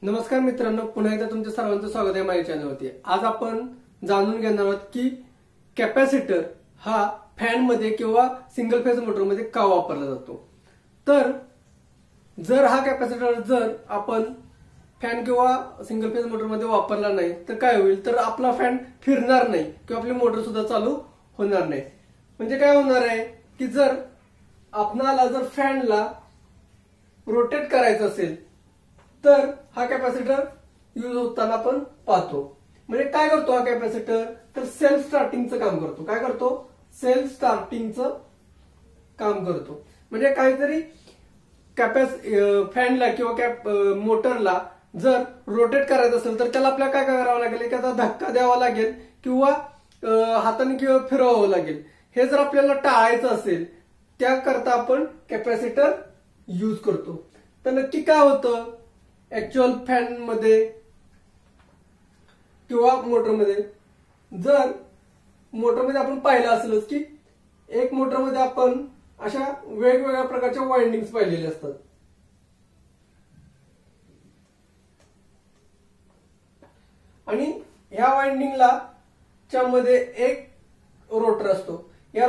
नमस्कार मित्रांनो, पुन्हा एकदा तुमच्या सर्वांचं स्वागत आहे माझ्या चॅनलवरती। आज आपण जाणून घेणार आहोत की कॅपॅसिटर हा फॅन मध्ये किंवा सिंगल फेज मोटर मध्ये का वापरला जातो। तर जर हा कॅपॅसिटर जर आपण फॅन किंवा सिंगल फेज मोटर मध्ये वापरला नाही तर काय होईल, तर आपला फॅन फिरणार नाही किंवा आपली मोटर सुद्धा चालू होणार नाही। म्हणजे काय होणार आहे की जर आपणाला जर फॅनला रोटेट करायचं असेल तर हा कॅपॅसिटर यूज होताना आपण पाहतो। म्हणजे काय करतो हा कॅपॅसिटर, तर सेल्फ स्टार्टिंगचं काम करतो। काय करतो? सेल्फ स्टार्टिंगचं काम करतो। म्हणजे काहीतरी फॅनला किंवा मोटरला जर रोटेट करायचं असेल तर त्याला आपल्याला काय करावं लागेल, एखादा धक्का द्यावा लागेल किंवा हाताने किंवा फिरवावं लागेल। हे जर आपल्याला टाळायचं असेल त्याकरता आपण कॅपॅसिटर यूज करतो। तर नक्की काय होतं ऍक्च्युअल फॅन मध्ये किंवा मोटरमध्ये, जर मोटरमध्ये आपण पाहिलं असेलच की एक मोटरमध्ये आपण अशा वेगवेगळ्या प्रकारच्या वाइंडिंग्स पाहिलेल्या असतात। आणि ह्या वाइंडिंगला च्या मध्ये एक रोटर असतो। या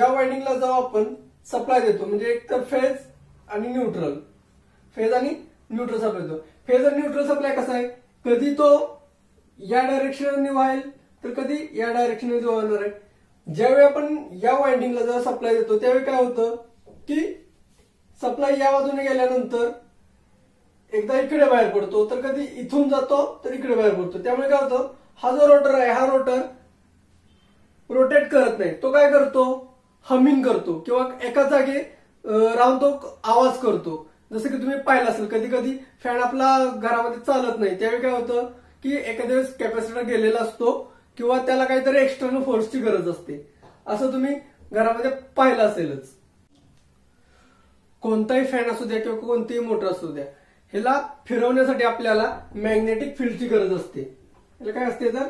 वाइंडिंगला जेव्हा आपण सप्लाय देतो, म्हणजे एक तर फेज आणि न्यूट्रल सप्लाय देतो। फेज आणि न्यूट्रल सप्लाय कसा आहे, कधी तो या डायरेक्शनने वाहेल तर कधी या डायरेक्शनने वाहणार आहे। ज्यावेळी आपण या वाइंडिंगला जेव्हा सप्लाय देतो त्यावेळी काय होतं की सप्लाय या बाजूने गेल्यानंतर एकदा इकडे बाहेर पडतो, तर कधी इथून जातो तर इकडे बाहेर पडतो। त्यामुळे काय होतं, हा जो रोटर आहे हा रोटर रोटेट करत नाही, तो काय करतो, हमिंग करतो किंवा एका जागी राहून तो आवाज करतो। जसं की तुम्ही पाहिलं असेल कधी कधी फॅन आपला घरामध्ये चालत नाही, त्यावेळी काय होतं की एखाद्या वेळेस कॅपॅसिटर गेलेला असतो किंवा त्याला काहीतरी एक्सटर्नल फोर्सची गरज असते, असं तुम्ही घरामध्ये पाहिलं असेलच। कोणताही फॅन असू द्या किंवा कोणतीही मोटर असू द्या, ह्याला फिरवण्यासाठी आपल्याला मॅग्नेटिक फील्डची गरज असते। ह्याला काय असते, तर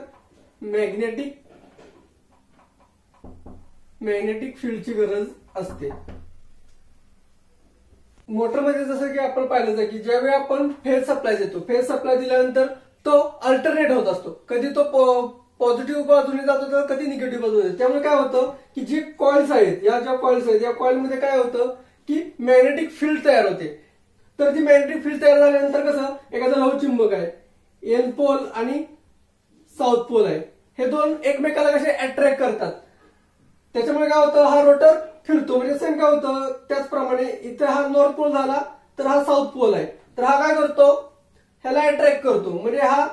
मॅग्नेटिक फील्डची गरज असते। मोटरमध्ये जसं की आपण पाहिलं जातं की ज्यावेळी आपण फेज सप्लाय देतो, फेज सप्लाय दिल्यानंतर तो अल्टरनेट होत असतो। कधी तो पॉझिटिव्ह बाजूने जातो तर कधी निगेटिव्ह बाजूने जातो। त्यामुळे काय होतं की जी कॉइल्स आहेत, या कॉइलमध्ये काय होतं की मॅग्नेटिक फील्ड तयार होते। तर ती मॅग्नेटिक फील्ड तयार झाल्यानंतर कसं, एखादा लवचुंबक आहे, एन पोल आणि साऊथ पोल आहे, हे दोन एकमेकाला कसे अट्रॅक्ट करतात। त्याच्यामुळे काय होतं, हा रोटर फिरतो। म्हणजे सेम काय होतं, त्याचप्रमाणे इथे हा नॉर्थ पोल झाला तर हा साऊथ पोल आहे, तर हा काय करतो, ह्याला अट्रॅक्ट करतो, म्हणजे हा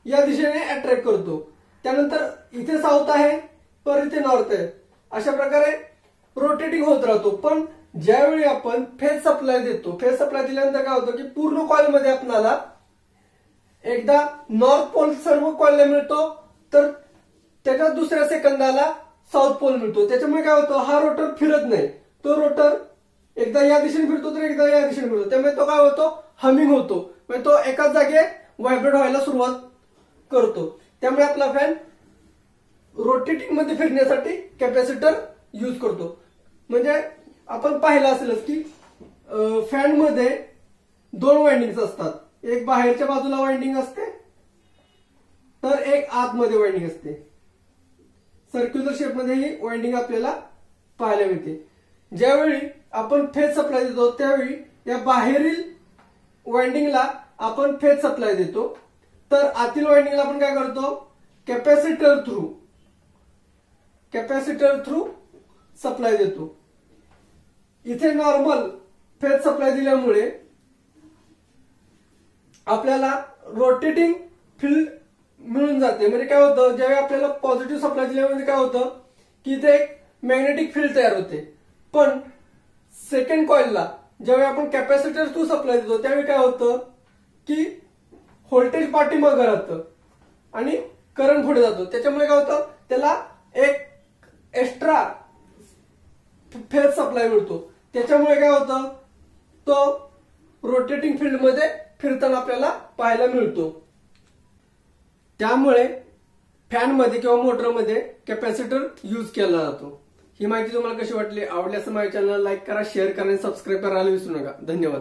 या दिशेने अट्रॅक्ट करतो। त्यानंतर इथे साऊथ आहे पर इथे नॉर्थ आहे, अशा प्रकारे रोटेटिंग होत राहतो। पण ज्यावेळी आपण फेज सप्लाय देतो, फेज सप्लाय दिल्यानंतर काय होतं की पूर्ण कॉइल मध्ये आपल्याला एकदा नॉर्थ पोल सर्व कॉइलला मिळतो, तर त्याच्या दुसऱ्या सेकंदाला साऊथ पोल मिळतो। त्याच्यामुळे काय होतं, हा रोटर फिरत नाही, तो रोटर एकदा या दिशेने फिरतो तर एकदा या दिशेने फिरतो। त्यामुळे तो काय होतो, हमिंग होतो, म्हणजे तो एकाच जागे व्हायब्रेट व्हायला सुरुवात करतो। त्यामुळे आपला फॅन रोटेटिंग मध्ये फिरण्यासाठी कॅपॅसिटर यूज करतो। म्हणजे आपण पाहिलं असेलच की फॅन मध्ये दोन वाइंडिंग्स असतात, एक बाहेरच्या बाजूला वाइंडिंग असते तर एक आतमध्ये वाइंडिंग असते। सर्क्युलर शेप मध्ये ही वाइंडिंग आपल्याला पाहायला मिळते। ज्यावेळी आपण फेज सप्लाय देतो त्यावेळी या बाहेरील वाइंडिंगला आपण फेज सप्लाय देतो, तर आतील वाइंडिंगला आपण काय करतो, कॅपॅसिटर थ्रू सप्लाय देतो। इथे नॉर्मल फेज सप्लाय दिल्यामुळे आपल्याला रोटेटिंग फील्ड मिळून जाते। म्हणजे काय होतं, ज्यावेळी आपल्याला पॉझिटिव्ह सप्लाय दिल्यामुळे काय होतं की इथे एक मॅग्नेटिक फील्ड तयार होते। पण सेकंड कॉइलला ज्यावेळी आपण कॅपॅसिटर थ्रू सप्लाय देतो त्यावेळी काय होतं की व्होल्टेज पाठीमागे राहतं आणि करंट पुढे जातो। त्याच्यामुळे काय होतं, त्याला एक एक्स्ट्रा फेज सप्लाय मिळतो। त्याच्यामुळे काय होतं, तो रोटेटिंग फील्ड मध्ये फिरताना आपल्याला पाहायला मिळतो। त्यामुळे फॅन मध्ये किंवा मोटरमध्ये कॅपॅसिटर यूज केला जातो। ही माहिती तुम्हाला कशी वाटली, आवडल्यास माझ्या चॅनलला लाईक करा, शेअर करा आणि सबस्क्राईब करायला विसरू नका। धन्यवाद।